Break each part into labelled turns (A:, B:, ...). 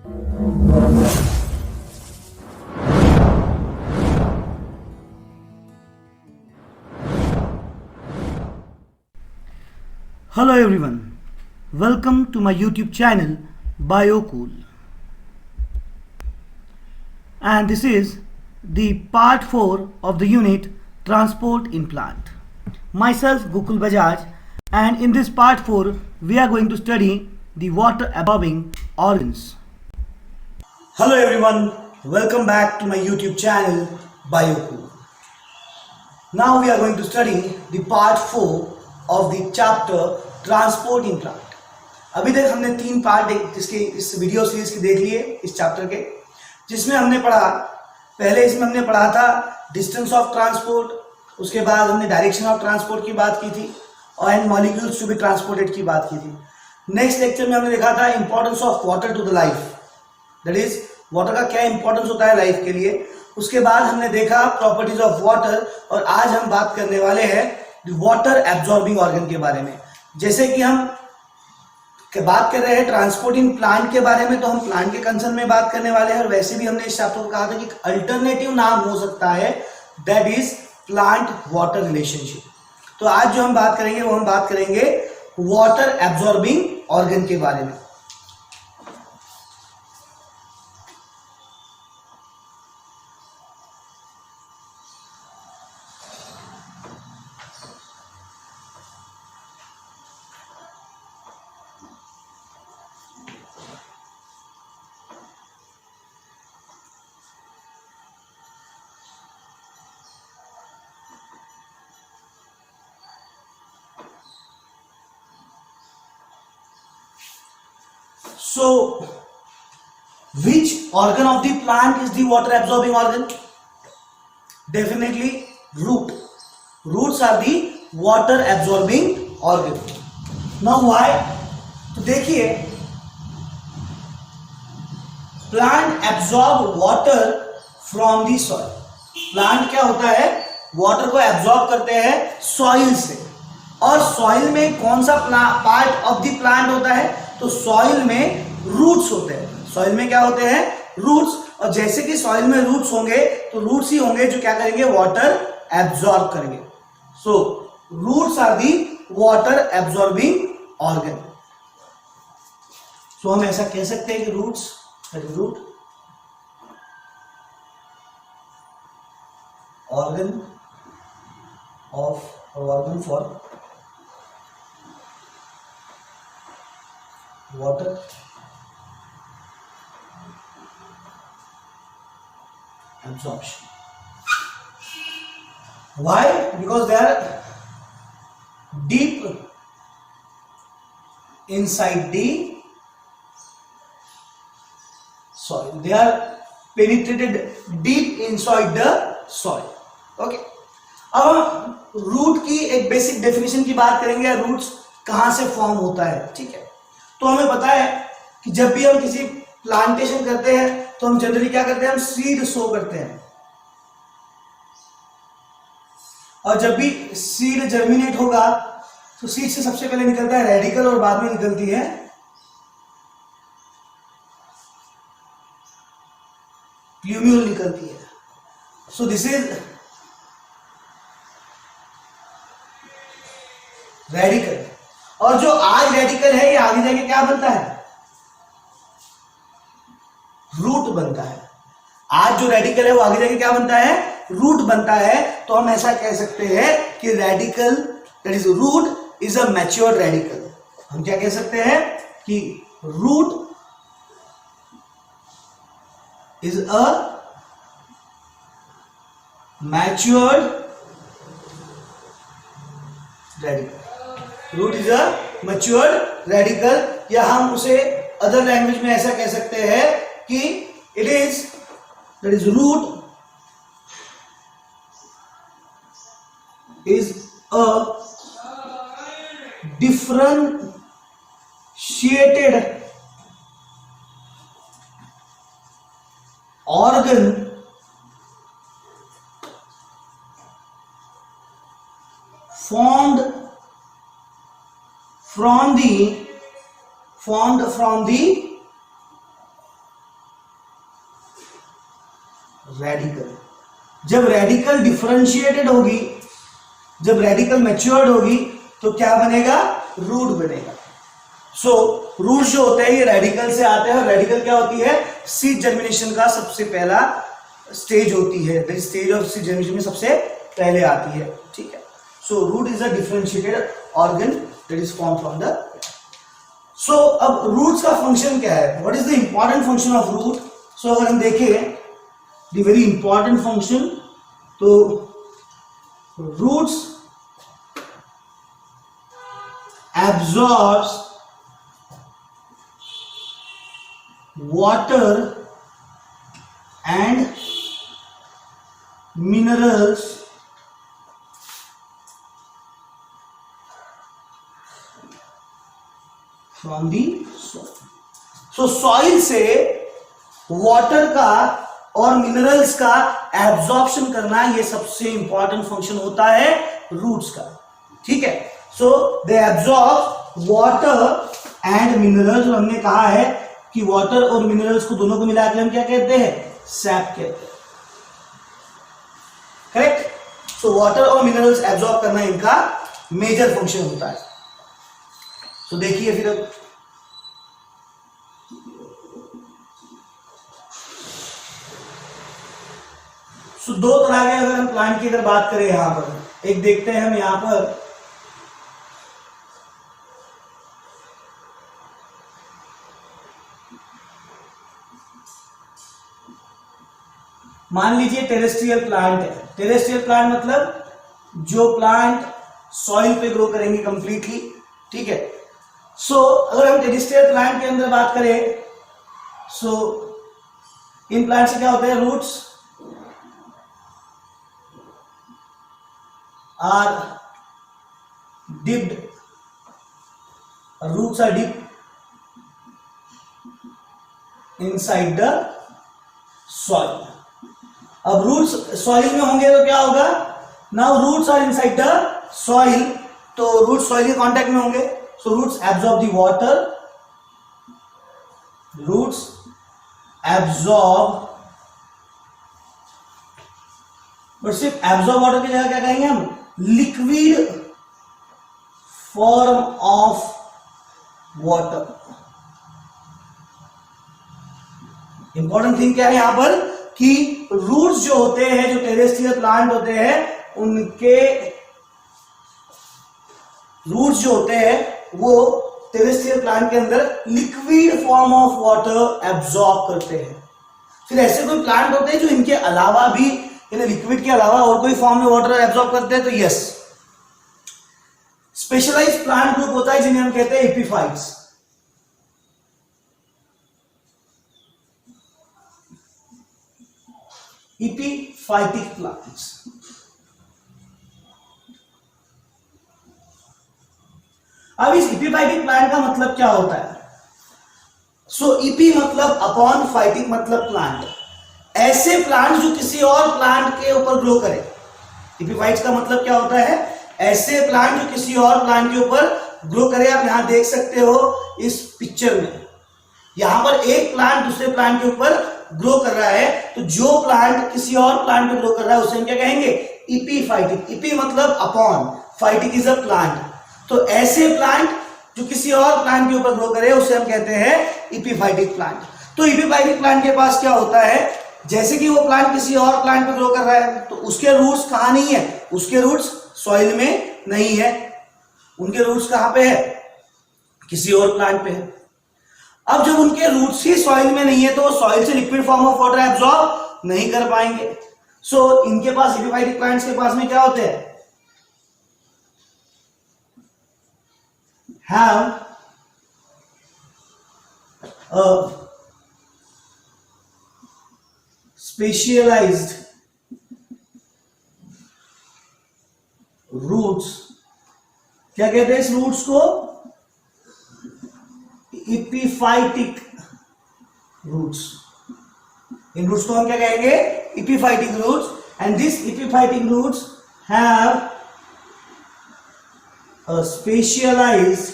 A: Hello everyone, welcome to my YouTube channel BioCool, and this is the part 4 of the unit Transport in Plant. Myself Gokul Bajaj, and in this part 4 we are going to study the water absorbing organs. Hello everyone, welcome back to my YouTube channel BioCool. Now we are going to study the part 4 of the chapter transport in plant. अभी तक हमने 3 part इस video series के देख लिए इस chapter के, जिसमें हमने पढ़ा था डिस्टेंस ऑफ ट्रांसपोर्ट, उसके बाद हमने डायरेक्शन ऑफ ट्रांसपोर्ट की बात की थी और and molecules to be transported की बात की थी। नेक्स्ट लेक्चर में हमने देखा था importance of water to the life, that is water का क्या इंपॉर्टेंस होता है लाइफ के लिए। उसके बाद हमने देखा प्रॉपर्टीज ऑफ वाटर, और आज हम बात करने वाले हैं वाटर एब्जॉर्बिंग ऑर्गन के बारे में। जैसे कि हम बात कर रहे हैं ट्रांसपोर्ट इन प्लांट के बारे में, तो हम प्लांट के कंसर्न में बात करने वाले हैं, और वैसे भी हमने इस चैप्टर को कहा था कि अल्टरनेटिव नाम हो सकता है, that is plant water relationship. तो आज जो हम बात करेंगे वो हम बात करेंगे वाटर एब्जॉर्बिंग ऑर्गन के बारे में। So, which organ of the plant is the water absorbing organ? Definitely root. Roots are the water absorbing organ. Now why? तो देखिए, plant absorb water from the soil. Plant क्या होता है? Water को absorb करते हैं सॉइल से, और सॉइल में कौन सा पार्ट ऑफ द प्लांट होता है? तो सॉइल में रूट्स होते हैं। सॉइल में क्या होते हैं? रूट्स। और जैसे कि सॉइल में रूट्स होंगे तो रूट्स ही होंगे जो क्या करेंगे? वाटर एब्जॉर्ब करेंगे। So roots are the water absorbing organ. So हम ऐसा कह सकते हैं कि roots root organ for water absorption. Why? Because they are deep inside the soil. They are penetrated deep inside the soil. Okay. अब हम root की एक बेसिक डेफिनेशन की बात करेंगे, रूट्स कहां से फॉर्म होता है। ठीक है, तो हमें पता है कि जब भी हम किसी प्लांटेशन करते हैं तो हम जनरली क्या करते हैं? हम सीड सो करते हैं, और जब भी सीड जर्मिनेट होगा तो सीड से सबसे पहले निकलता है रेडिकल, और बाद में निकलती है प्लूम्यूल निकलती है। सो दिस इज रेडिकल, और जो आज रेडिकल है ये आगे जाके क्या बनता है? रूट बनता है। आज जो रेडिकल है वो आगे जाके क्या बनता है? रूट बनता है। तो हम ऐसा कह सकते हैं कि radicle, that is root, is a matured radicle. हम क्या कह सकते हैं कि root is a matured radicle. Root is a matured radicle, या हम उसे अदर लैंग्वेज में ऐसा कह सकते हैं कि it is, that is root is a differentiated organ formed from the radicle. जब रेडिकल डिफरेंशिएटेड होगी, जब रेडिकल मैच्योर्ड होगी तो क्या बनेगा? रूट बनेगा। सो रूट जो होते हैं ये रेडिकल से आते हैं, और रेडिकल क्या होती है? सीड जर्मिनेशन का सबसे पहला स्टेज होती है, स्टेज ऑफ सीड जर्मिनेशन में सबसे पहले आती है, ठीक है। So root is a differentiated organ that is form from the. So अब रूट्स का फंक्शन क्या है? What is the important function of root? So अगर हम देखें द वेरी इंपॉर्टेंट फंक्शन, तो roots absorbs water and minerals from the soil. So soil से water का और मिनरल्स का एब्जॉर्प्शन करना ये सबसे इंपॉर्टेंट फंक्शन होता है रूट्स का, ठीक है। So they absorb water and minerals, और हमने कहा है कि वाटर और मिनरल्स को दोनों को मिलाकर हम क्या कहते हैं? सैप कहते हैं, करेक्ट। सो वाटर और मिनरल्स एब्जॉर्ब करना इनका मेजर फंक्शन होता है। तो देखिए फिर अब दो तरह के अगर हम प्लांट की अगर बात करें यहां पर, एक देखते हैं हम यहां पर, मान लीजिए टेरेस्ट्रियल प्लांट है। टेरेस्ट्रियल प्लांट मतलब जो प्लांट सॉइल पे ग्रो करेंगे कंप्लीटली, ठीक है। सो अगर हम टेरेस्ट्रियल प्लांट के अंदर बात करें, सो इन प्लांट से क्या होता है? Roots are dipped, roots are dipped inside the soil. अब रूट्स सॉइल में होंगे तो क्या होगा? Now roots are inside the soil, तो रूट्स सॉइल के कांटेक्ट में होंगे। So roots absorb the water, roots absorb, but सिर्फ एब्जॉर्ब वाटर की जगह क्या कहेंगे हम? Liquid form of water. Important thing क्या है यहां पर कि रूट्स जो होते हैं, जो टेरेस्ट्रियल प्लांट होते हैं, उनके रूट्स जो होते हैं वो टेरेस्ट्रियल प्लांट के अंदर liquid form of water absorb करते हैं। फिर ऐसे कोई प्लांट होते हैं जो इनके अलावा भी, लिक्विड के अलावा और कोई फॉर्म में वाटर एब्जॉर्ब करते हैं, तो यस, स्पेशलाइज्ड प्लांट ग्रुप होता है जिन्हें हम कहते हैं एपिफाइट्स। Epiphytic plants. अब इस एपिफाइटिक प्लांट का मतलब क्या होता है? सो इपी मतलब अपॉन, फाइटिक मतलब प्लांट। ऐसे प्लांट जो किसी और प्लांट के ऊपर ग्रो करे। एपिफाइट्स का मतलब क्या होता है? ऐसे प्लांट जो किसी और प्लांट के ऊपर ग्रो करे। आप यहां देख सकते हो इस पिक्चर में, यहां पर एक प्लांट दूसरे प्लांट के ऊपर ग्रो कर रहा है, तो जो प्लांट किसी और प्लांट में ग्रो कर रहा है उसे हम क्या कहेंगे? एपिफाइटिक। एपी मतलब upon, phytic is a plant. तो ऐसे प्लांट जो किसी और प्लांट के ऊपर ग्रो करे उसे हम कहते हैं एपिफाइटिक प्लांट। तो एपिफाइटिक प्लांट के पास क्या होता है? जैसे कि वो प्लांट किसी और प्लांट पे ग्रो कर रहा है, तो उसके रूट्स कहां नहीं है? उसके रूट्स सॉइल में नहीं है। उनके रूट्स कहां पे है? किसी और प्लांट पे है। अब जब उनके रूट्स ही सॉइल में नहीं है तो वो सॉइल से liquid form of water absorb नहीं कर पाएंगे। सो इनके पास, एपिफाइटिक प्लांट्स के पास में क्या होते हैं? have a specialized roots। क्या कहते हैं इस रूट्स को? Epiphytic roots. इन रूट्स को हम क्या कहेंगे? Epiphytic roots. And this epiphytic roots have a specialized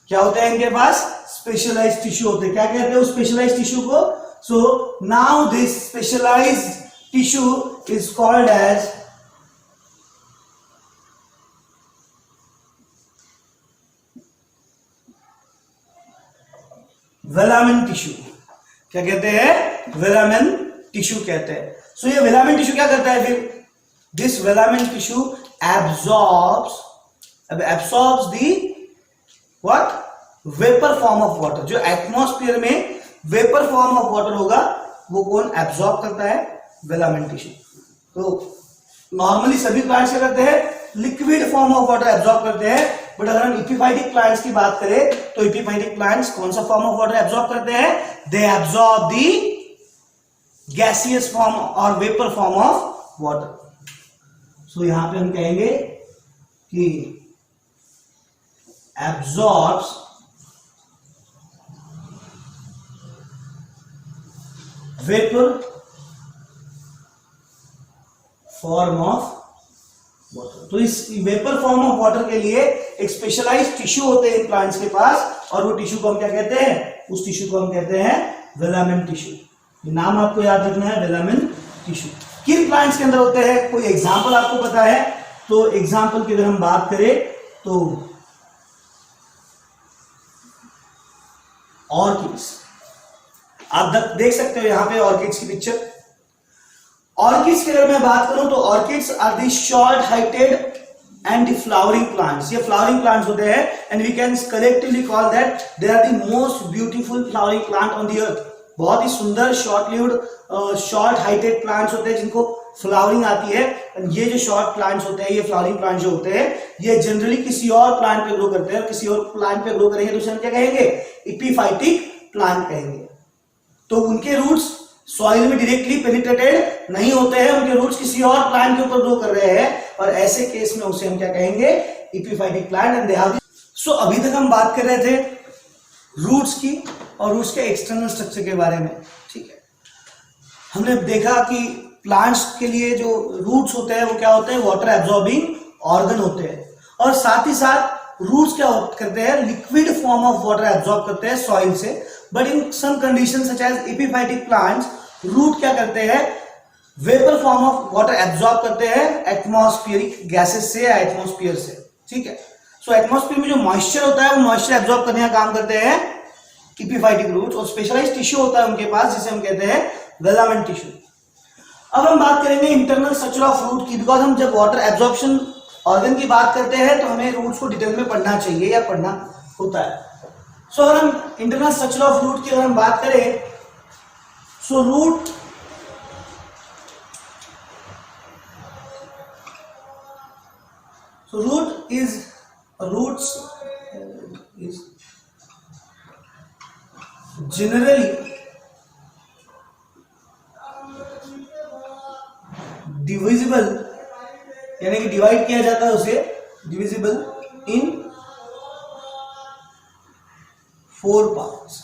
A: क्या होता है इनके पास? स्पेशलाइज्ड टिश्यू होते हैं। क्या कहते हैं उस स्पेशलाइज्ड टिश्यू को? So now this specialized tissue is called as velamen tissue. क्या कहते हैं? वेलामिन टिश्यू कहते हैं। सो ये वेलामिन टिश्यू क्या करता है फिर? This velamen tissue absorbs the what? Vapour form of water. जो एटमॉस्फेयर में वेपर फॉर्म ऑफ वाटर होगा वो कौन एब्सॉर्ब करता है? Velamen tissue. तो नॉर्मली सभी प्लांट्स क्या करते हैं? Liquid form of water absorb करते हैं। बट अगर हम इपिफाइटिक प्लांट्स की बात करें तो इपिफाइटिक प्लांट्स कौन सा फॉर्म ऑफ वाटर एब्सॉर्ब करते हैं? दे एब्सॉर्ब दी गैसियस फॉर्म और वेपर फॉर्म ऑफ वाटर। सो यहां पे हम कहेंगे कि एब्सॉर्ब्स वेपर फॉर्म ऑफ वाटर। तो इस वेपर फॉर्म ऑफ वाटर के लिए एक स्पेशलाइज्ड टिश्यू होते हैं इन प्लांट्स के पास, और वो टिश्यू को हम क्या कहते हैं? उस टिश्यू को हम कहते हैं वेलामिन टिश्यू। नाम आपको याद रखना है, वेलामिन टिश्यू। किन प्लांट्स के अंदर होते हैं? कोई एग्जांपल आपको पता है? तो एग्जांपल की अगर हम बात करें तो ऑर्किड्स। आप देख सकते हो यहां पे ऑर्किड्स की पिक्चर। ऑर्किड्स की अगर मैं बात करूं तो orchids are the short heighted and the flowering plants. ये फ्लावरिंग प्लांट्स होते हैं and we can collectively call that they are the most beautiful flowering plant on the earth. बहुत ही सुंदर short lived short heighted plants होते हैं जिनको flowering आती है। ये जो शॉर्ट प्लांट्स होते हैं, ये फ्लावरिंग प्लांट जो होते हैं, ये जनरली किसी और प्लांट पे ग्रो करते हैं, और किसी और प्लांट पे ग्रो करेंगे तो उसे हम क्या कहेंगे? एपिफाइटिक प्लांट कहेंगे। तो उनके रूट्स सॉइल में डायरेक्टली पेनिट्रेटेड नहीं होते हैं, उनके रूट्स किसी और प्लांट के ऊपर ग्रो कर रहे हैं, और ऐसे केस में उसे हम क्या कहेंगे? Epiphytic plant. And they have so अभी तक हम बात कर रहे थे रूट्स की और रूट्स के एक्सटर्नल स्ट्रक्चर के बारे में, ठीक है। हमने देखा कि प्लांट्स के लिए जो रूट्स होते हैं वो क्या होते हैं? वाटर एब्जॉर्बिंग ऑर्गन होते हैं, और साथ ही साथ रूट्स क्या करते हैं? Liquid form of water absorb करते हैं सॉइल से। But in some condition such as epiphytic plants, root क्या करते हैं? Vapour form of water absorb करते हैं एटमॉस्फेरिक गैसेस से या एटमॉस्फेयर से, ठीक है। सो एटमॉस्फेयर में जो मॉइस्चर होता है वो मॉइस्चर एब्जॉर्ब करने का काम करते हैं एपिफाइटिक रूट्स, और स्पेशलाइज्ड टिश्यू होता है उनके पास जिसे हम कहते हैं वेलामिन टिश्यू। अब हम बात करेंगे इंटरनल स्ट्रक्चर ऑफ रूट की, बिकॉज हम जब वाटर एब्जॉर्प्शन ऑर्गन की बात करते हैं तो हमें रूट्स को डिटेल में पढ़ना चाहिए या पढ़ना होता है। सो अगर हम इंटरनल स्ट्रक्चर ऑफ रूट की अगर हम बात करें, so root roots is generally divisible, यानी कि डिवाइड किया जाता है उसे, divisible in 4 parts।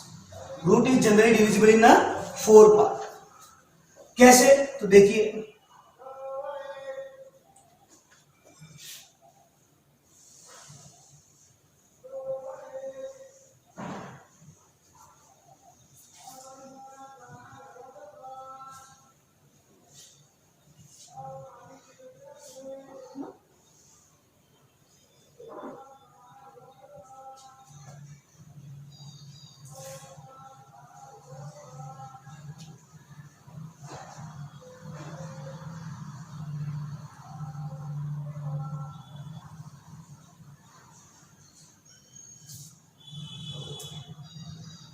A: Root is generally divisible in 4 part. कैसे? तो देखिए,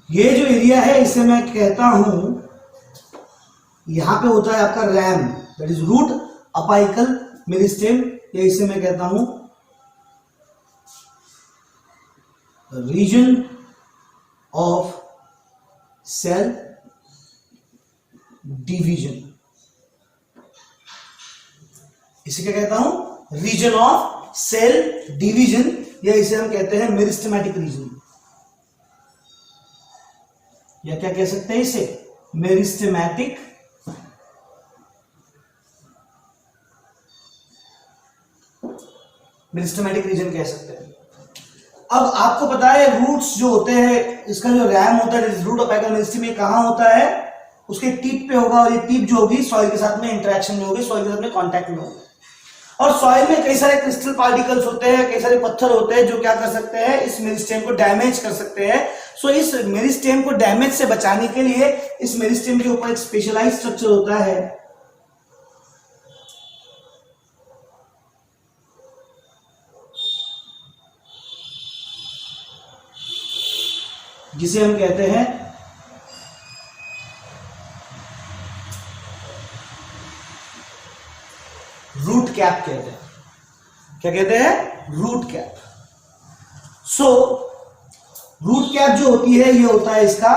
A: ये जो एरिया है इसे मैं कहता हूं, यहां पे होता है आपका RAM, that is root apical meristem, या इसे मैं कहता हूं रीजन ऑफ सेल डिवीजन। इसे क्या कहता हूं? रीजन ऑफ सेल डिवीजन, या इसे हम कहते हैं मेरिस्टेमेटिक रीजन, या क्या कह सकते हैं इसे? मेरिस्टेमेटिक रीजन कह सकते हैं। अब आपको पता है रूट्स जो होते हैं, इसका जो रैम होता है, रूट ऑफ एपिकल मेरिस्टेम, में कहां होता है, उसके टिप पे होगा, और ये टिप जो होगी सॉइल के साथ में इंटरेक्शन में होगी, सॉइल के साथ में कांटेक्ट में होगी। और सॉइल में कई सारे क्रिस्टल पार्टिकल्स होते हैं, कई सारे पत्थर होते हैं जो क्या कर सकते हैं, इस मेरिस्टेम को डैमेज कर सकते हैं। सो इस मेरिस्टेम को डैमेज से बचाने के लिए इस मेरिस्टेम के ऊपर एक स्पेशलाइज्ड स्ट्रक्चर होता है, जिसे हम कहते हैं रूट कैप कहते हैं। क्या कहते हैं? Root cap. So root cap जो होती है, ये होता है इसका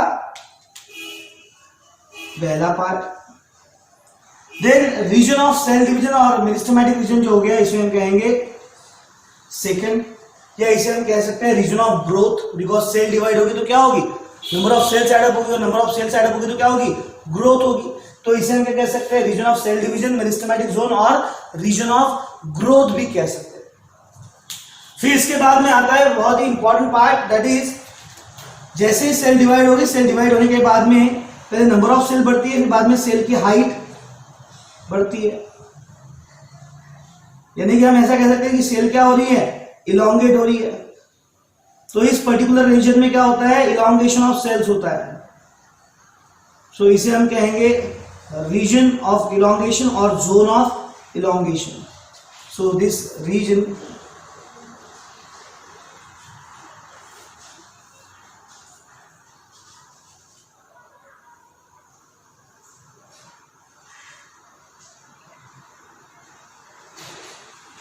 A: पहला part. Then region of cell division और मेरिस्टेमेटिक रीजन जो हो गया, इसे हम कहेंगे सेकंड, या इसे हम कह सकते हैं region of growth, because cell divide होगी तो क्या होगी, number of cells add up होगी, और number of cells add up होगी तो क्या होगी, ग्रोथ होगी। तो इसे हम क्या कह सकते हैं, region of cell division, meristematic zone और रीजन ऑफ ग्रोथ भी कह सकते हैं। फिर इसके बाद में आता है बहुत ही इंपॉर्टेंट पार्ट, दैट इज जैसे ही सेल डिवाइड होगी, सेल डिवाइड होने के बाद में पहले नंबर ऑफ सेल बढ़ती है, फिर बाद में सेल की हाइट बढ़ती है। यानी कि हम ऐसा कह सकते हैं कि सेल क्या हो रही है, इलोंगेट हो रही है। तो इस पर्टिकुलर रीजन में क्या होता है, इलोंगेशन ऑफ सेल्स होता है। सो इसे हम कहेंगे रीजन ऑफ इलोंगेशन और zone of elongation. So this region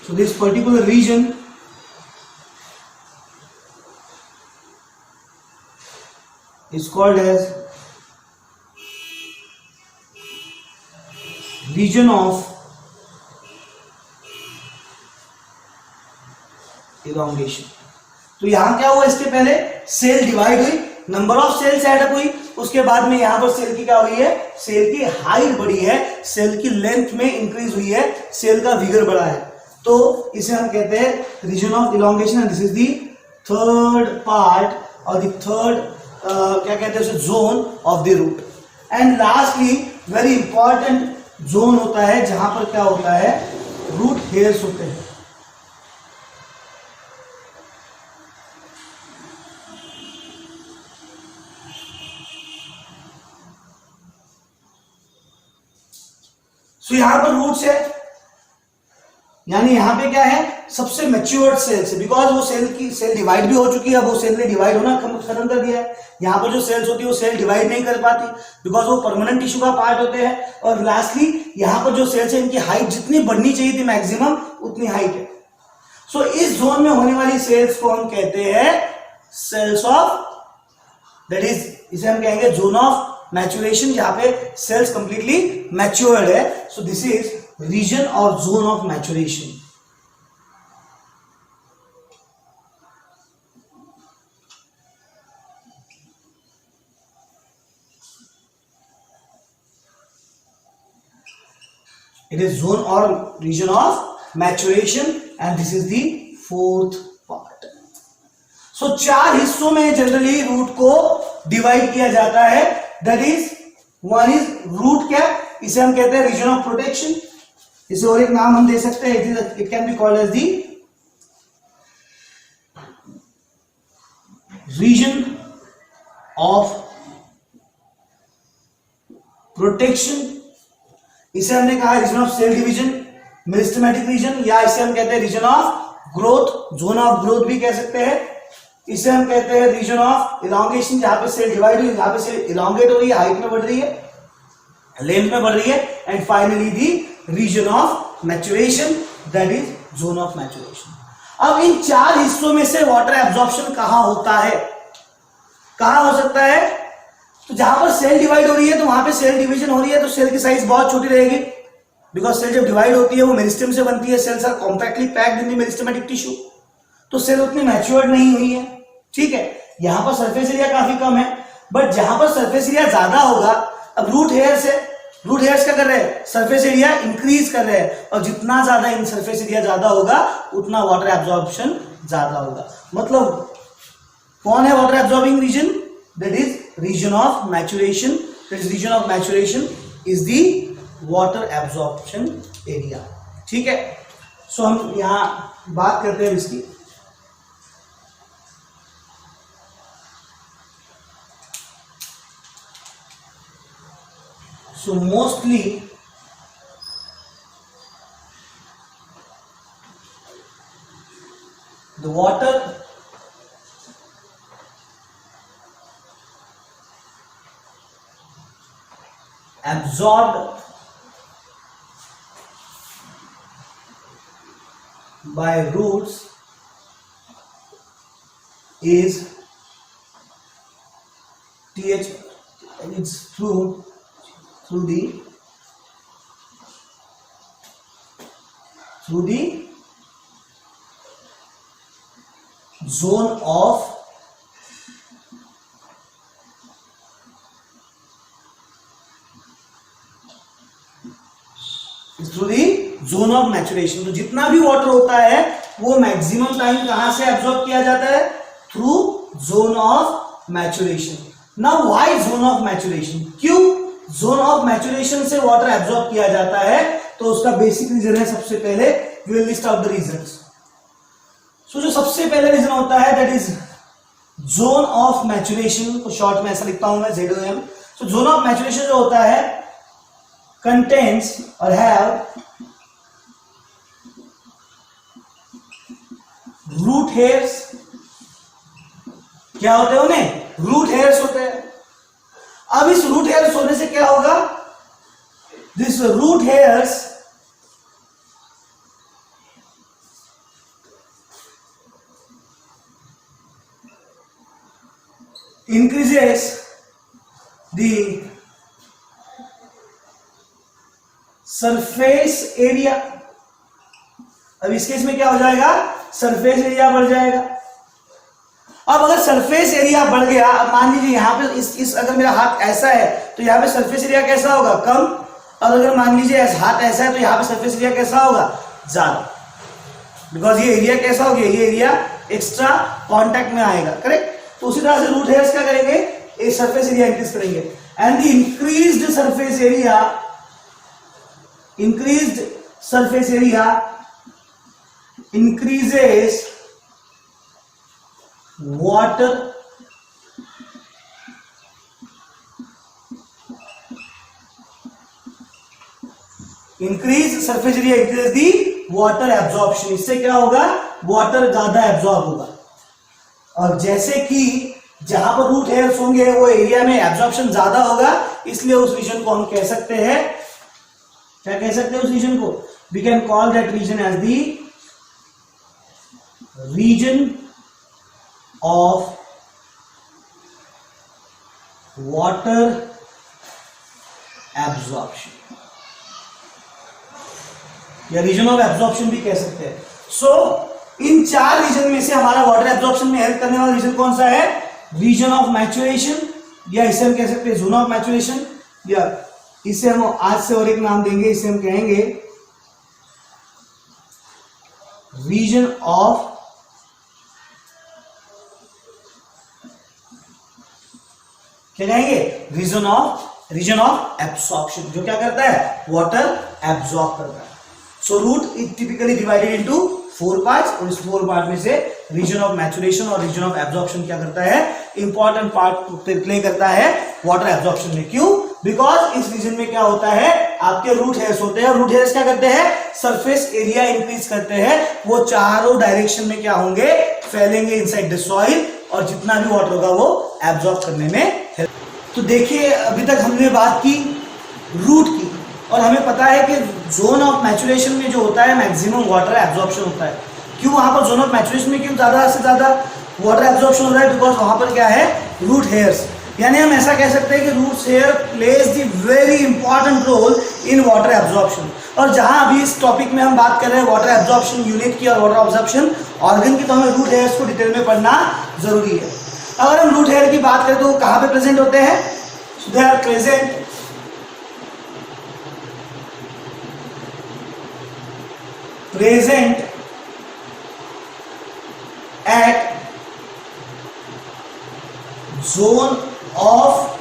A: so this particular region is called as region of elongation। तो यहां क्या हुआ, इसके पहले सेल डिवाइड हुई, number of sales add up हुई, उसके बाद में यहां पर सेल की क्या हुई है, सेल की हाइट बढ़ी है, सेल की लेंथ में इंक्रीज हुई है, सेल का विगर बढ़ा है। तो इसे हम कहते हैं region of elongation, and this is the third part और द थर्ड क्या कहते हैं उसे, zone of the root. And lastly very important zone होता है जहां पर क्या होता है, रूट हेयर्स होते हैं। सो यहां पर रूट्स है, यानी यहां पे क्या है, सबसे मैच्योर्ड सेल्स है, बिकॉज वो सेल डिवाइड भी हो चुकी है, वो सेल ने डिवाइड होना खत्म कर दिया है। यहां पर जो सेल्स होती है वो सेल डिवाइड नहीं कर पाती, बिकॉज वो परमानेंट टिश्यू का पार्ट होते हैं। और लास्टली यहां पर जो सेल्स है, इनकी हाइट जितनी बढ़नी चाहिए थी मैक्सिमम, उतनी हाइट है। सो इस जोन में होने वाली सेल्स को हम कहते हैं सेल्स ऑफ, दैट इज इसे हम कहेंगे जोन ऑफ मैच्योरेशन, जहां पे सेल्स कंप्लीटली मैच्योर्ड है। सो दिस इज रीजन और zone of maturation. It is zone or region of maturation, and this is the fourth part. So चार हिस्सों में जनरली रूट को डिवाइड किया जाता है, that is one is root cap, इसे हम कहते हैं रीजन ऑफ प्रोटेक्शन, इसे और एक नाम हम दे सकते हैं, it can be called as the region of protection. इसे हमने कहा region of cell division, meristematic region, या इसे हम कहते हैं region of growth, zone of growth भी कह सकते हैं। इसे हम कहते हैं रीजन ऑफ इलोंगेशन, जहां पे सेल डिवाइड हुई, जहां पे सेल इलोंगेट हो रही है, हाइट में बढ़ रही है, लेंथ में बढ़ रही है। And finally the region of maturation, that is zone of maturation. अब इन चार हिस्सों में से वाटर एब्जॉर्प्शन कहां होता है, कहां हो सकता है, तो जहां पर सेल डिवाइड हो रही है तो वहां पे सेल डिवीजन हो रही है, तो सेल की साइज बहुत छोटी रहेगी, बिकॉज सेल जब डिवाइड होती है वो मेरिस्टेम से बनती है, cells are compactly packed in the meristematic tissue, तो सेल उतनी मैच्योर्ड नहीं हुई है। ठीक है, यहां पर सरफेस एरिया काफी कम है, बट जहां पर सरफेस एरिया ज्यादा होगा, अब रूट हेयर्स है, रूट हेयर्स क्या कर रहे हैं, सरफेस एरिया इंक्रीज कर रहे हैं, और जितना ज्यादा इन सरफेस एरिया ज्यादा होगा उतना वाटर एब्जॉर्प्शन ज्यादा होगा। मतलब कौन है water absorbing region? That is region of maturation. That is region of maturation is the water absorption area. ठीक है, सो हम यहां बात करते हैं इसकी. So mostly the water absorbed by roots is TH, it's through the zone of maturation. तो जितना भी वाटर होता है वो मैक्सिमम टाइम कहां से एब्जॉर्ब किया जाता है? Through zone of maturation. Now why zone of maturation? क्यों जोन ऑफ मैचुरेशन से वाटर एब्जॉर्ब किया जाता है? तो उसका बेसिक रीजन है, सबसे पहले we will list out the regions. So जो सबसे पहले रीजन होता है that is zone of maturation. तो शॉर्ट में ऐसा लिखता हूं मैं ZOM. So zone of maturation जो होता है कंटेन्स और हैव रूट हेयर्स. क्या होते हैं उन्हें? रूट हेयर्स होते हैं. अब इस रूट हेयर्स होने से क्या होगा? This root hairs increases the surface area. अब इस केस में क्या हो जाएगा? सरफेस एरिया बढ़ जाएगा. अब अगर सरफेस एरिया बढ़ गया, अब मान लीजिए यहां पे इस अगर मेरा हाथ ऐसा है तो यहां पे सरफेस एरिया कैसा होगा? कम. और अगर मान लीजिए हाथ ऐसा है तो यहां पे सरफेस एरिया कैसा होगा? ज्यादा. बिकॉज ये एरिया कैसा हो गया? ये एरिया एक्स्ट्रा कांटेक्ट में आएगा. करेक्ट. तो उसी तरह से रूट हेयर्स क्या करेंगे? एक सरफेस एरिया इंक्रीज करेंगे. And the increased surface area increases water increase surface area increases the water absorption. इससे क्या होगा? वाटर ज्यादा एब्जॉर्ब होगा. और जैसे कि जहां पर रूट हेयर्स होंगे वो एरिया में एब्जॉर्प्शन ज्यादा होगा, इसलिए उस रीजन को हम कह सकते हैं, क्या कह सकते हैं उस रीजन को? We can call that region as the region of water absorption या रीजन ऑफ एब्जॉर्प्शन भी कह सकते हैं. सो इन चार रीजन में से हमारा वाटर एब्जॉर्प्शन में हेल्प करने वाला रीजन कौन सा है? रीजन ऑफ मैचुरेशन, या इसे हम कह सकते हैं जोन ऑफ मैचुरेशन, या इसे हम आज से और एक नाम देंगे, इसे हम कहेंगे रीजन ऑफ क्या कहेंगे? रीजन ऑफ एब्सॉर्प्शन, जो क्या करता है? वाटर एब्सॉर्ब करता है. So root is typically divided into 4 parts, और इस 4 पार्ट में से रीजन ऑफ मैचुरेशन और रीजन ऑफ एब्सॉर्प्शन क्या करता है? इंपॉर्टेंट पार्ट प्ले करता है वाटर एब्सॉर्प्शन में. क्यों? बिकॉज इस रीजन में क्या होता है? आपके रूट हेयर्स होते हैं, और रूट हेयर्स क्या करते हैं? सरफेस एरिया इंक्रीज करते हैं. वो चारों डायरेक्शन में क्या होंगे? फैलेंगे इनसाइड द सॉइल, और जितना भी वाटर होगा वो एब्सॉर्ब करने में. तो देखिए, अभी तक हमने बात की रूट की, और हमें पता है कि जोन ऑफ मैचुरेशन में जो होता है मैक्सिमम वाटर एब्जॉर्प्शन होता है. क्यों वहां पर जोन ऑफ मैचुरेशन में क्यों ज्यादा से ज्यादा वाटर एब्जॉर्प्शन हो रहा है? बिकॉज वहां पर क्या है? Root hairs. यानी हम ऐसा कह सकते हैं कि root hair plays the very important role in water absorption. और जहां अभी इस टॉपिक में हम बात कर रहे हैं वाटर एब्जॉर्प्शन यूनिट की और वाटर एब्जॉर्प्शन ऑर्गन की, तो हमें रूट हेयर्स को डिटेल में पढ़ना जरूरी है. अगर हम रूट हेयर की बात करें तो कहां पे प्रेजेंट होते हैं? They are present at zone of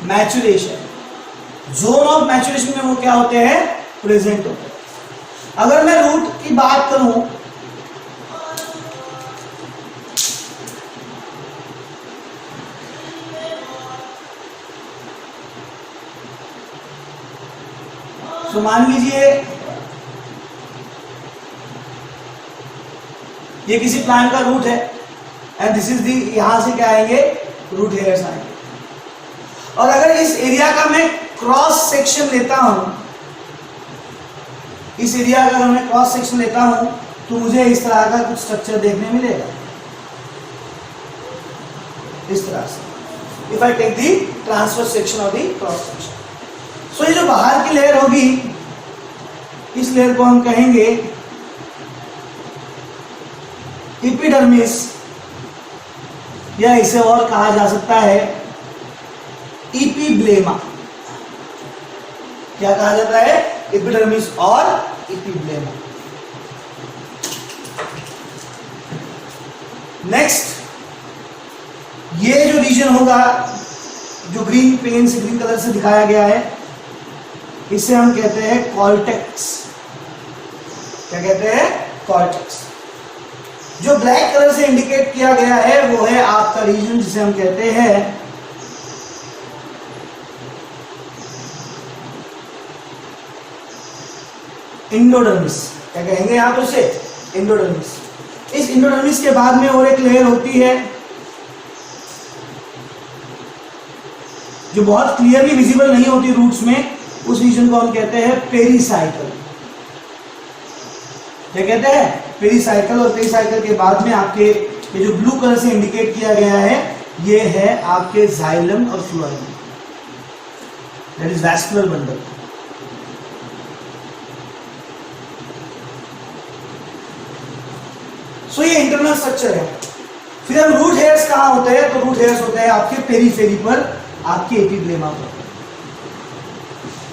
A: maturation, zone of maturation में वो क्या होते हैं, प्रेजेंट होते हैं। अगर मैं रूट की बात करूं तो मान लीजिए ये किसी प्लांट का रूट है एंड दिस इज दी, यहां से क्या आएंगे, रूट हेयर्स आएंगे। और अगर इस एरिया का मैं क्रॉस सेक्शन लेता हूं, इस एरिया का अगर मैं क्रॉस सेक्शन लेता हूं तो मुझे इस तरह का कुछ स्ट्रक्चर देखने मिलेगा, इस तरह से। If I take the transverse section of the cross section, so ये जो बाहर की लेयर होगी, इस लेयर को हम कहेंगे एपिडर्मिस, या इसे और कहा जा सकता है एपिब्लेमा। क्या कहा जाता है, एपिडर्मिस और एपिब्लेमा। नेक्स्ट, ये जो रीजन होगा, जो ग्रीन पेन से, ग्रीन कलर से दिखाया गया है, इसे हम कहते हैं कॉर्टेक्स। क्या कहते हैं, कॉर्टेक्स। जो ब्लैक कलर से इंडिकेट किया गया है वो है आपका रीजन जिसे हम कहते हैं इंडोडर्मिस। क्या कहेंगे आप उसे, इंडोडर्मिस। इस इंडोडर्मिस के बाद में और एक लेयर होती है जो बहुत क्लियरली विजिबल नहीं होती रूट्स में, उस रीजन को हम कहते हैं पेरीसाइकल। क्या कहते हैं, पेरीसाइकल। और पेरीसाइकल के बाद में आपके ये जो ब्लू कलर से इंडिकेट किया गया है, ये है आपके जाइलम और phloem, that is vascular bundle. So ये इंटरनल स्ट्रक्चर है। फिर हम रूट हेयर्स कहाँ होते हैं, तो रूट हेयर्स होते हैं आपके पेरीफेरी पर, आपके एपिब्लेमा पर।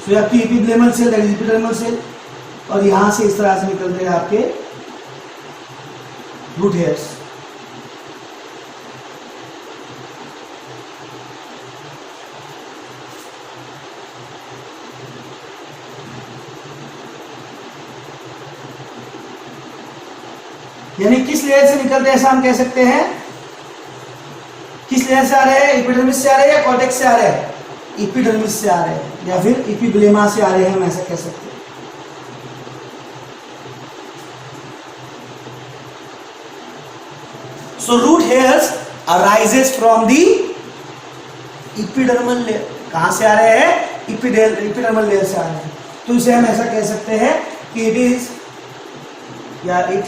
A: तो आपकी epiblemal cell, that is epidermal cell, और यहां से इस तरह से निकलते हैं आपके रूट हेयर्स। यानी किस लेयर से निकलते हैं, ऐसा हम कह सकते हैं, किस लेयर से आ रहे हैं, एपिडर्मिस से आ रहे हैं या कॉर्टेक्स से आ रहे हैं, एपिडर्मिस से आ रहे हैं, या फिर एपिब्लेमा से आ रहे हैं, हम ऐसा कह सकते हैं। So root hairs arises from the epidermal layer। कहां से आ रहे हैं, epidermal layer से आ रहे हैं। तो इसे हम ऐसा कह सकते हैं कि इट इज, या इट,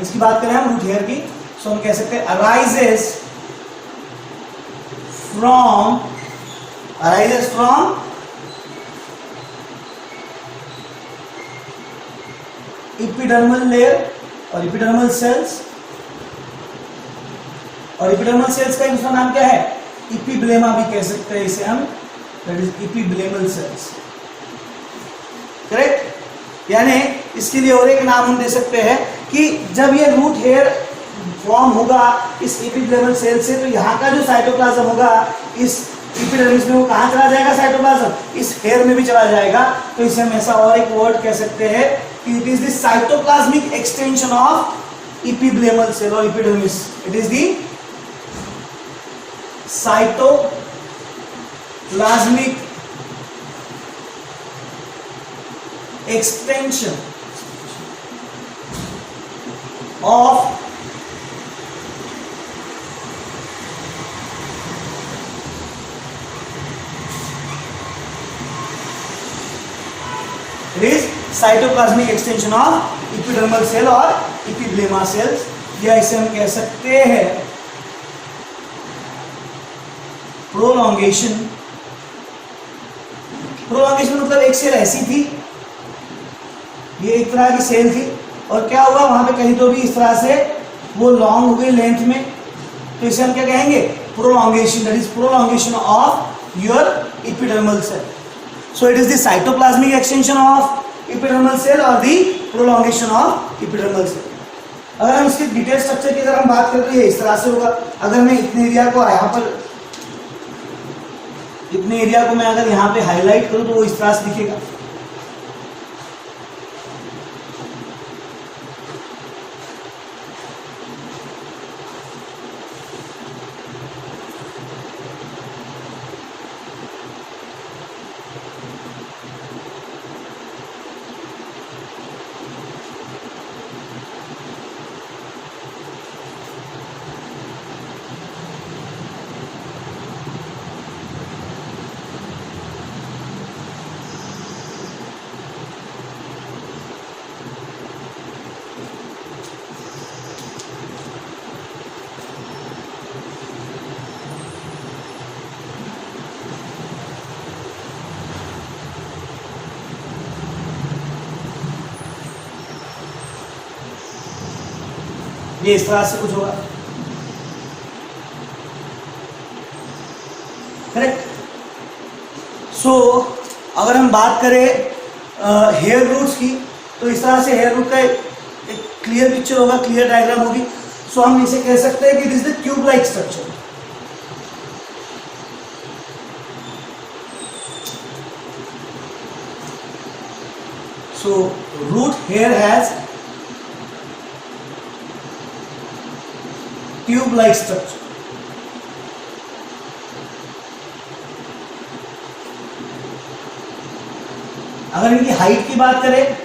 A: इसकी बात करें हम रूट हेयर की, सो हम कह सकते हैं arises from epidermal layer और epidermal cells। और एपिडर्मल सेल्स का दूसरा नाम क्या है, एपिब्लेमा भी कह सकते हैं इसे हम, दैट इज एपिब्लेमल सेल्स। करेक्ट। यानी इसके लिए और एक नाम हम दे सकते हैं कि जब ये रूट हेयर फॉर्म होगा इस एपिब्लेमल सेल से, तो यहाँ का जो साइटोप्लाज्म होगा इस एपिडर्मिस में, वो कहाँ चला जाएगा, साइटोप्लाज्म इस हेयर में भी चला जाएगा। तो इसे हम ऐसा और एक वर्ड कह सकते हैं कि it is the cytoplasmic extension of epiblemal cell और एपिडर्मिस। इट इज द cytoplasmic extension of it is cytoplasmic extension of epidermal cell और epiblema cells, या इसे हम कह सकते हैं प्रोलॉन्गेशन। प्रोलॉन्गेशन मतलब एक सेल ऐसी थी, ये एक तरह की सेल थी, और क्या हुआ वहां पे कहीं तो भी इस तरह से वो लॉन्ग हो गई लेंथ में, तो इसे हम क्या कहेंगे, prolongation. That is prolongation of your epidermal cell. So it is the cytoplasmic extension of epidermal cell और the prolongation of epidermal cell. अगर हम इसके डिटेल स्ट्रक्चर की अगर हम बात करें तो ये इस तरह से होगा। अगर मैं इतने एरिया को यहाँ पर, इतने एरिया को मैं अगर यहाँ पे हाईलाइट करूँ तो वो इस तरह से दिखेगा। ये इस तरह से कुछ होगा, करेक्ट। सो अगर हम बात करें हेयर रूट्स की तो इस तरह से हेयर रूट का एक क्लियर पिक्चर होगा, क्लियर डायग्राम होगी। सो हम इसे कह सकते हैं कि it is the tube like structure. So root hair has tube like structure. अगर इनकी हाइट की बात करें,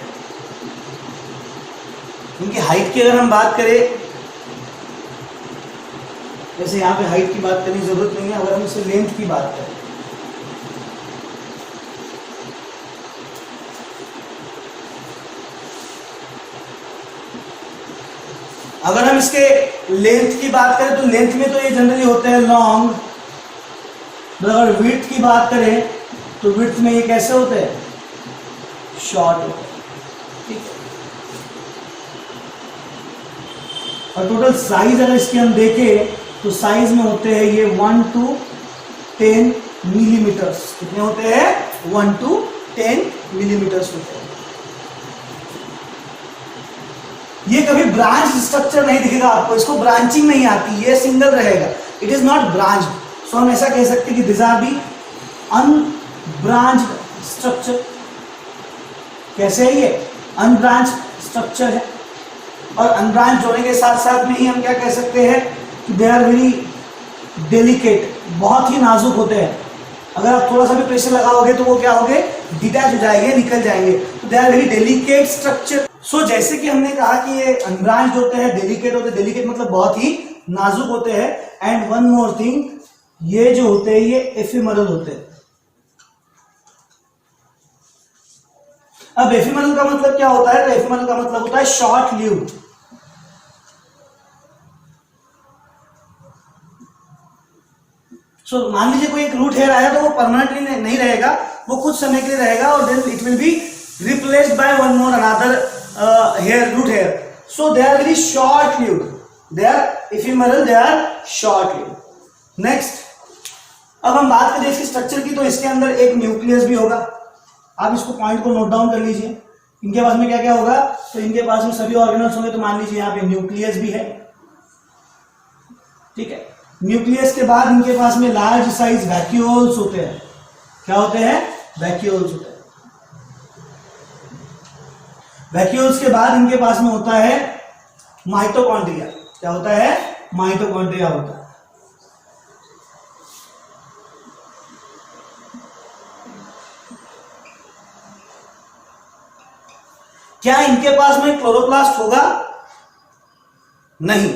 A: इनकी हाइट की अगर हम बात करें, जैसे यहां पे हाइट की बात करने की जरूरत नहीं है। अगर हम इसे लेंथ की बात करें, अगर हम इसके लेंथ की बात करें तो लेंथ में तो ये जनरली होते हैं लॉन्ग। अगर विड्थ की बात करें तो विड्थ में ये कैसे होते हैं, शॉर्ट होते हैं, ठीक है। और टोटल साइज अगर इसके हम देखें तो साइज में होते हैं ये 1 to 10 मिलीमीटर्स। कितने होते हैं, 1 to 10 मिलीमीटर्स होते हैं। ये कभी ब्रांच स्ट्रक्चर नहीं दिखेगा आपको, इसको ब्रांचिंग नहीं आती, ये सिंगल रहेगा, it is not branch. So हम ऐसा कह सकते हैं कि this are the unbranched structure. कैसे है ये, अनब्रांच स्ट्रक्चर है। और अनब्रांच होने के साथ साथ में ही हम क्या कह सकते हैं कि दे आर वेरी डेलिकेट, बहुत ही नाजुक होते हैं। अगर आप थोड़ा सा भी प्रेशर लगाओगे तो वो क्या होंगे, डिटैच हो जाएंगे, निकल जाएंगे। तो they are very delicate structure. So जैसे कि हमने कहा कि ये अनब्रांच्ड होते हैं, डेलिकेट होते हैं। डेलिकेट मतलब बहुत ही नाजुक होते हैं। एंड वन मोर थिंग, ये जो होते हैं ये एफिमरल होते हैं। अब एफिमरल का मतलब क्या होता है, तो एफिमरल का मतलब होता है शॉर्ट लिव्ड। सो मान लीजिए कोई एक रूट हेयर आया तो वो परमानेंटली नहीं रहेगा, वो कुछ समय के लिए रहेगा और then it will be replaced by one more another hair, root hair. So they are very short lived. They are ephemeral, they are short lived. Next, अब हम बात करें इसकी स्ट्रक्चर की तो इसके अंदर एक न्यूक्लियस भी होगा। आप इसको पॉइंट को नोट डाउन कर लीजिए। इनके पास में क्या क्या होगा, तो इनके पास में सभी ऑर्गेनल्स होंगे। तो मान लीजिए यहाँ पे न्यूक्लियस भी है, ठीक है। न्यूक्लियस के बाद इनके पास में लार्ज साइज वैक्यूल्स होते हैं। क्या होते हैं, वैक्यूल्स होते हैं। वैक्यूल्स के बाद इनके पास में होता है माइटोकॉन्ड्रिया। क्या होता है, माइटोकॉन्ड्रिया होता है। क्या इनके पास में क्लोरोप्लास्ट होगा, नहीं।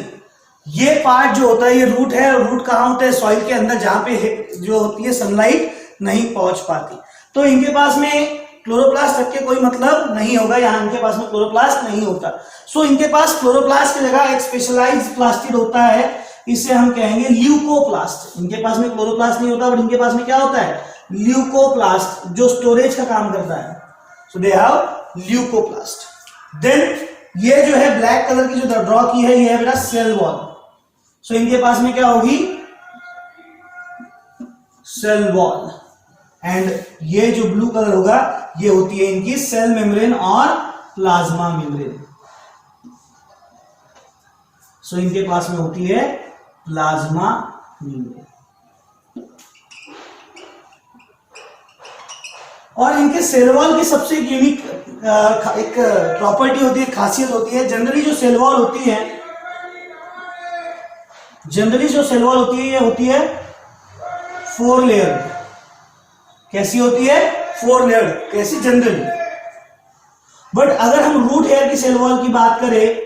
A: ये पार्ट जो होता है ये रूट है, और रूट कहां होता है, सॉइल के अंदर, जहां पे जो होती है सनलाइट नहीं पहुंच पाती। तो इनके पास में क्लोरोप्लास्ट रख के कोई मतलब नहीं होगा, यहां इनके पास में क्लोरोप्लास्ट नहीं होता। सो इनके पास क्लोरोप्लास्ट की जगह एक स्पेशलाइज्ड प्लास्टिड होता है, इसे हम कहेंगे ल्यूकोप्लास्ट। इनके पास में क्लोरोप्लास्ट नहीं होता, बट इनके पास में क्या होता है, ल्यूकोप्लास्ट, जो स्टोरेज का काम करता है। So they have leucoplast. Then ये जो है ब्लैक कलर की जो ड्रॉ की है, ये है बेटा सेल वॉल। सो इनके पास में क्या होगी, सेल वॉल। एंड ये जो ब्लू कलर होगा ये होती है इनकी सेल मेम्ब्रेन और प्लाज्मा मेम्ब्रेन। सो इनके पास में होती है प्लाज्मा मेम्ब्रेन। और इनके सेल वॉल की सबसे यूनिक एक प्रॉपर्टी होती है, खासियत होती है। जनरली जो सेल वॉल होती है, ये होती है 4 लेयर। कैसी होती है? 4 लेयर। कैसी? जनरली। बट अगर हम रूट हेयर की सेल वॉल की बात करें,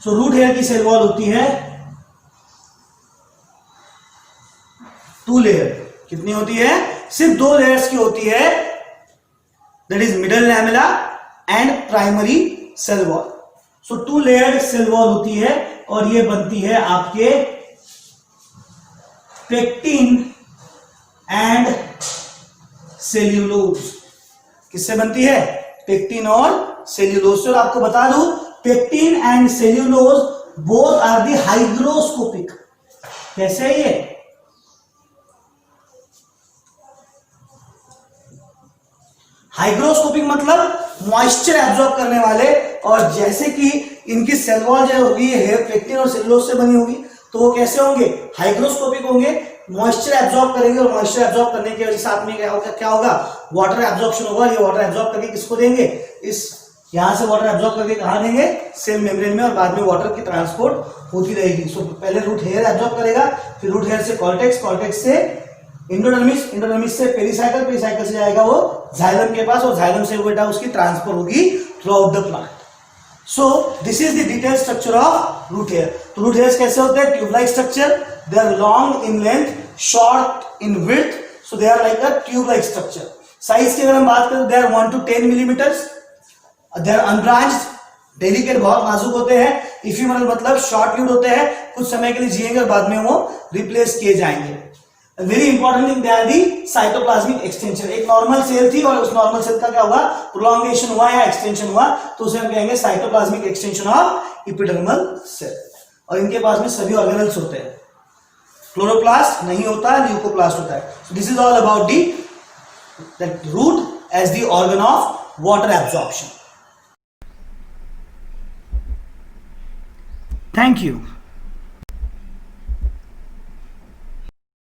A: तो रूट हेयर की सेल वॉल होती है 2 लेयर। कितनी होती है? सिर्फ 2 लेयर्स की होती है, that is middle lamella and primary cell wall. So 2 layer cell wall होती है और ये बनती है आपके पेक्टिन एंड सेल्यूलोज। किससे बनती है? पेक्टिन और सेल्यूलोज से। और आपको बता दूं, pectin and cellulose both are the hygroscopic. कैसे है ये? हाइग्रोस्कोपिक मतलब मॉइस्चर एब्जॉर्ब करने वाले। और जैसे कि इनकी सेल वॉल जो होगी हेयर पेक्टिन और सेल्यूलोज से बनी होगी, तो वो कैसे होंगे? हाइग्रोस्कोपिक होंगे, मॉइस्चर एब्जॉर्ब करेंगे। और मॉइस्चर एब्जॉर्ब करने के वजह से साथ में क्या होगा? वाटर एब्जॉर्प्शन होगा। ये वाटर एब्जॉर्ब करके किसको देंगे? इस यहां से वाटर एब्जॉर्ब करके कहां देंगे? सेल मेम्ब्रेन में। और बाद में वाटर की ट्रांसपोर्ट होती रहेगी। सो पहले रूट हेयर एब्जॉर्ब करेगा, फिर रूट हेयर से कॉर्टेक्स, कॉर्टेक्स से इंडोडर्मिस, इंडोडर्मिस से पेरिसाइकल, पेरिसाइकल से जाएगा वो जाइलम के पास, और जाइलम से बेटा उसकी ट्रांसफर होगी throughout the plant. So this is the detail structure of root hair. तो रूट हेयर्स कैसे होते हैं? Tube like structure. They are long in length, short in width, so they are like a tube like structure. Size की अगर हम बात करें, they are 1 to 10 millimetres. They are unbranched, delicate, बहुत नाजुक होते हैं। इफिमरल मतलब शॉर्ट ल्यूड होते हैं, कुछ समय के लिए जिएंगे और बाद में वो रिप्लेस किए जाएंगे। Very important thing, they are the cytoplasmic extension. एक नॉर्मल सेल थी और उस नॉर्मल सेल का क्या हुआ? प्रोलॉन्गेशन हुआ या एक्सटेंशन हुआ, तो उसे हम कहेंगे cytoplasmic extension of epidermal cell. और इनके पास में सभी ऑर्गेनल्स होते हैं। क्लोरोप्लास्ट नहीं होता, ल्यूकोप्लास्ट होता है। So this is all about the that root as the organ of water absorption. Thank you.